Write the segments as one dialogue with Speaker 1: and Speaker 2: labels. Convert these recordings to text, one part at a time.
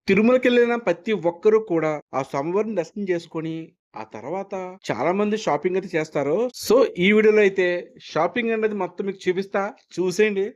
Speaker 1: తిరుమలకెళ్ళిన ప్రతి ఒక్కరు కూడా ఆ స్వామివారిని దర్శనం చేసుకొని, ఆ తర్వాత చాలా మంది షాపింగ్ అయితే చేస్తారు. సో, ఈ వీడియోలో అయితే షాపింగ్ అనేది మొత్తం మీకు చూపిస్తా. చూసేయండి.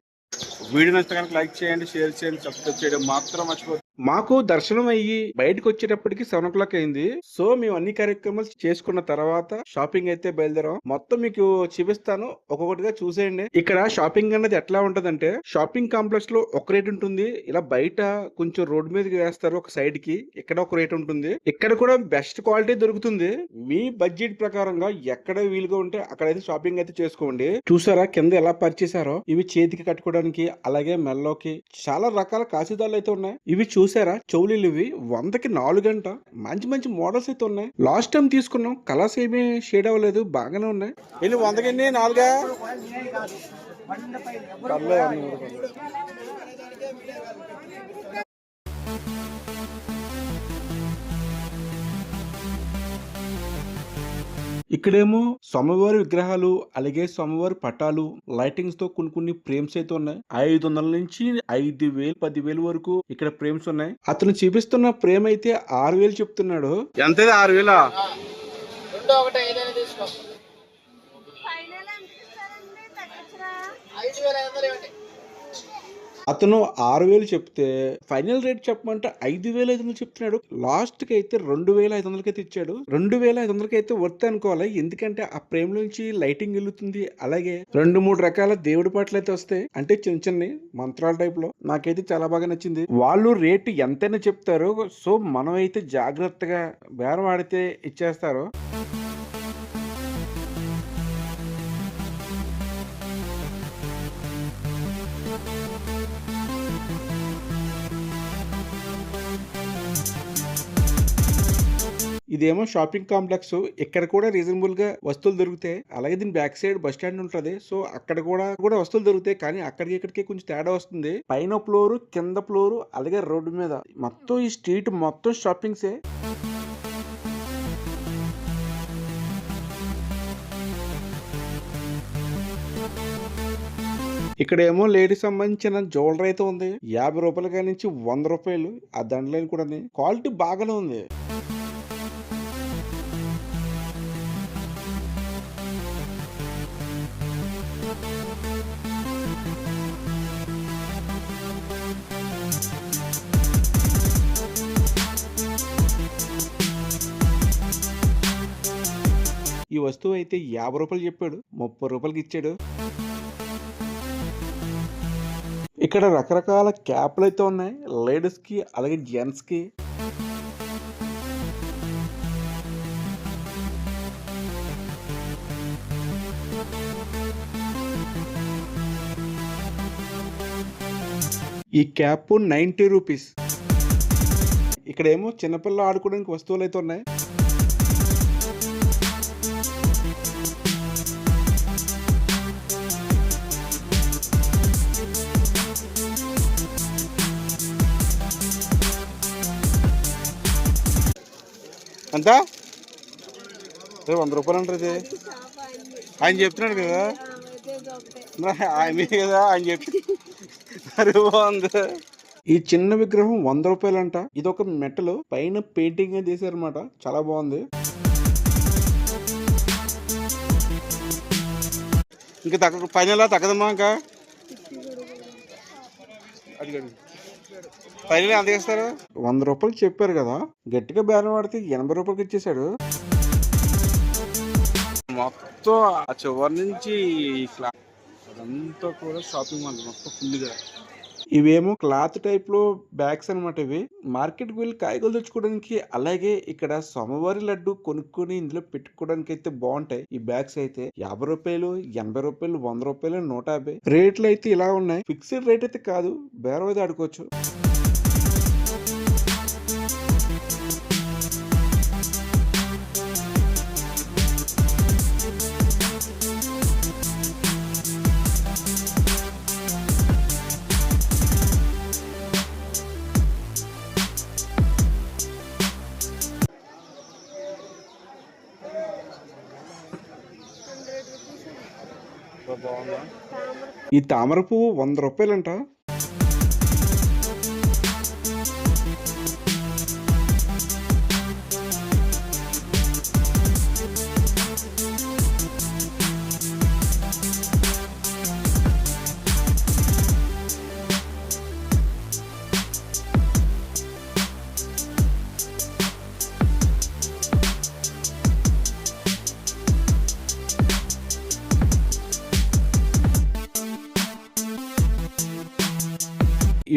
Speaker 1: వీడియో నచ్చితే గనుక లైక్ చేయండి, షేర్ చేయండి, సబ్స్క్రైబ్ చేయడం మాత్రం మర్చిపోవద్దు. మాకు దర్శనం అయ్యి బయటకొచ్చేటప్పటికి 7:00 అయింది. సో, మేము అన్ని కార్యక్రమాలు చేసుకున్న తర్వాత షాపింగ్ అయితే బయలుదేరాం. మొత్తం మీకు చూపిస్తాను. ఒక్కొక్కటిగా చూసేయండి. ఇక్కడ షాపింగ్ అనేది ఎట్లా ఉంటదంటే, షాపింగ్ కాంప్లెక్స్ లో ఒక రేట్ ఉంటుంది. ఇలా బయట కొంచెం రోడ్ మీదకి వేస్తారు ఒక సైడ్ కి. ఇక్కడ ఒక రేట్ ఉంటుంది. ఇక్కడ కూడా బెస్ట్ క్వాలిటీ దొరుకుతుంది. మీ బడ్జెట్ ప్రకారంగా ఎక్కడ వీలుగా ఉంటే అక్కడైతే షాపింగ్ అయితే చేసుకోండి. చూసారా కింద ఎలా పరిచేశారో? ఇవి చేతికి కట్టుకోవడానికి, అలాగే మెల్లోకి చాలా రకాల కాసిదాలు అయితే ఉన్నాయి. ఇవి చూసారా చెవులీలు, ఇవి 100కి 4 అంట. మంచి మంచి మోడల్స్ అయితే ఉన్నాయి. లాస్ట్ టైం తీసుకున్నాం, కలర్స్ ఏమీ షేడ్ అవ్వలేదు, బాగానే ఉన్నాయి. ఎన్ని 100కి 4 ఇక్కడేమో స్వామివారి విగ్రహాలు, అలాగే స్వామివారి పటాలు, లైటింగ్స్ తో కొన్ని ఫ్రేమ్స్ అయితే ఉన్నాయి. 500 నుంచి 5,000 10,000 వరకు ఇక్కడ ఫ్రేమ్స్ ఉన్నాయి. అతను చూపిస్తున్న ఫ్రేమ్ అయితే 6,000 చెప్తున్నాడు. ఎంత 6,000? అతను 6,000 చెప్తే ఫైనల్ రేట్ చెప్పమంటే 5,500 చెప్తున్నాడు. లాస్ట్ కి అయితే 2,500 అయితే ఇచ్చాడు. 2,500 అయితే వర్త్ అనుకోవాలి. ఎందుకంటే ఆ ఫ్రేమ్ నుంచి లైటింగ్ వెలుగుతుంది, అలాగే 2-3 రకాల దేవుడి పాటలు అయితే వస్తాయి. అంటే చిన్న చిన్న మంత్రాల టైప్ లో. నాకైతే చాలా బాగా నచ్చింది. వాళ్ళు రేటు ఎంతైనా చెప్తారు. సో మనం అయితే జాగ్రత్తగా బేరం ఆడితే ఇచ్చేస్తారు. ఇదేమో షాపింగ్ కాంప్లెక్స్. ఇక్కడ కూడా రీజనబుల్ గా వస్తువులు దొరుకుతాయి. అలాగే దీని బ్యాక్ సైడ్ బస్ స్టాండ్ ఉంటది. సో అక్కడ కూడా వస్తువులు దొరుకుతాయి. కానీ అక్కడికి ఇక్కడికి కొంచెం తేడా వస్తుంది. పైన ఫ్లోర్, కింద ఫ్లోర్, అలాగే రోడ్డు మీద మొత్తం ఈ స్ట్రీట్ మొత్తం షాపింగ్సే. ఇక్కడేమో లేడీస్ సంబంధించిన జ్యువెలరీ అయితే ఉంది. 50 రూపాయల కాడి నుంచి 100 రూపాయలు. ఆ దండలైన కూడా క్వాలిటీ బాగానే ఉంది. ఈ వస్తువు అయితే 50 రూపాయలు చెప్పాడు, 30 రూపాయలకి ఇచ్చాడు. ఇక్కడ రకరకాల క్యాప్లు అయితే ఉన్నాయి, లేడీస్ కి అలాగే జెంట్స్ కి. ఈ క్యాప్ 90 రూపీస్. ఇక్కడేమో చిన్నపిల్లలు ఆడుకోవడానికి వస్తువులు అయితే ఉన్నాయి. అంతా 100 రూపాయలు అంటారు. ఆయన చెప్తున్నాడు కదా, ఆయన కదా ఆయన చెప్పి బాగుంది. ఈ చిన్న విగ్రహం 100 రూపాయలు అంట. ఇది ఒక మెటల్ పైన పెయింటింగ్ చేశారనమాట. చాలా బాగుంది. ఇంకా ఫైనల్ తగ్గదమ్మా. ఇంకా ఫైనల్ ఎంత ఇస్తారు? 100 రూపాయలు చెప్పారు కదా, గట్టిగా బేరం ఆడితే 80 రూపాయలకి ఇచ్చేసాడు. మొత్తం ఆ చివరి నుంచి అదంతా కూడా షాపింగ్ మాల్ మొత్తం ఫుల్గా. ఇవేమో క్లాత్ టైప్ లో బ్యాగ్స్ అనమాట. ఇవి మార్కెట్ కి వెళ్ళి కాయగూరలు తెచ్చుకోవడానికి, అలాగే ఇక్కడ స్వామివారి లడ్డు కొనుక్కొని ఇందులో పెట్టుకోవడానికి అయితే బాగుంటాయి. ఈ బ్యాగ్స్ అయితే 50 రూపాయలు, 80 రూపాయలు, 100 రూపాయలు, 150 రేట్లు అయితే ఇలా ఉన్నాయి. ఫిక్స్డ్ రేట్ అయితే కాదు, బేరం అయితే ఆడుకోవచ్చు. ఈ తామర పువ్వు 100 రూపాయలంట.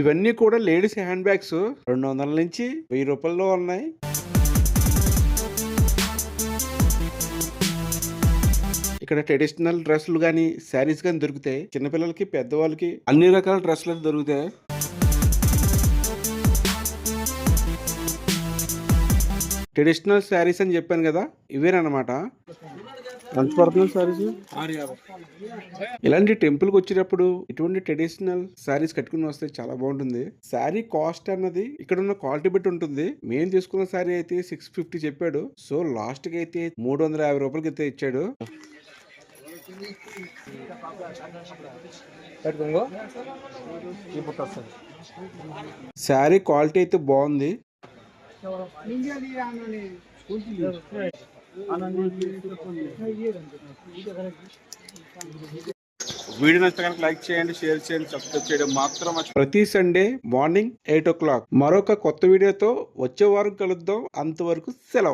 Speaker 1: ఇవన్నీ కూడా లేడీస్ హ్యాండ్ బ్యాగ్స్ 200 నుంచి 1000 రూపాయల్లో ఉన్నాయి. ఇక్కడ ట్రెడిషనల్ డ్రెస్సులు గానీ శారీస్ గానీ దొరుకుతాయి. చిన్నపిల్లలకి పెద్దవాళ్ళకి అన్ని రకాల డ్రెస్సులు అయితే దొరుకుతాయి. ట్రెడిషనల్ శారీస్ అని చెప్పాను కదా, ఇవేనమాట. ఎంత పడుతుంది శారీస్? ఇలాంటి టెంపుల్ కి వచ్చినప్పుడు ఇటువంటి ట్రెడిషనల్ శారీస్ కట్టుకుని వస్తే చాలా బాగుంటుంది. శారీ కాస్ట్ అన్నది ఇక్కడ ఉన్న క్వాలిటీ బట్టి ఉంటుంది. మేము తీసుకున్న శారీ అయితే 650 చెప్పాడు. సో లాస్ట్ కి అయితే 350 రూపాయలకి అయితే ఇచ్చాడు. శారీ క్వాలిటీ అయితే బాగుంది. వీడియో నచ్చితే కనుక లైక్ చేయండి, షేర్ చేయండి, సబ్స్క్రైబ్ చేయడం మాత్రం ప్రతి సండే మార్నింగ్ 8 o'clock మరొక కొత్త వీడియోతో వచ్చే వారం కలుద్దాం. అంతవరకు సెలవు.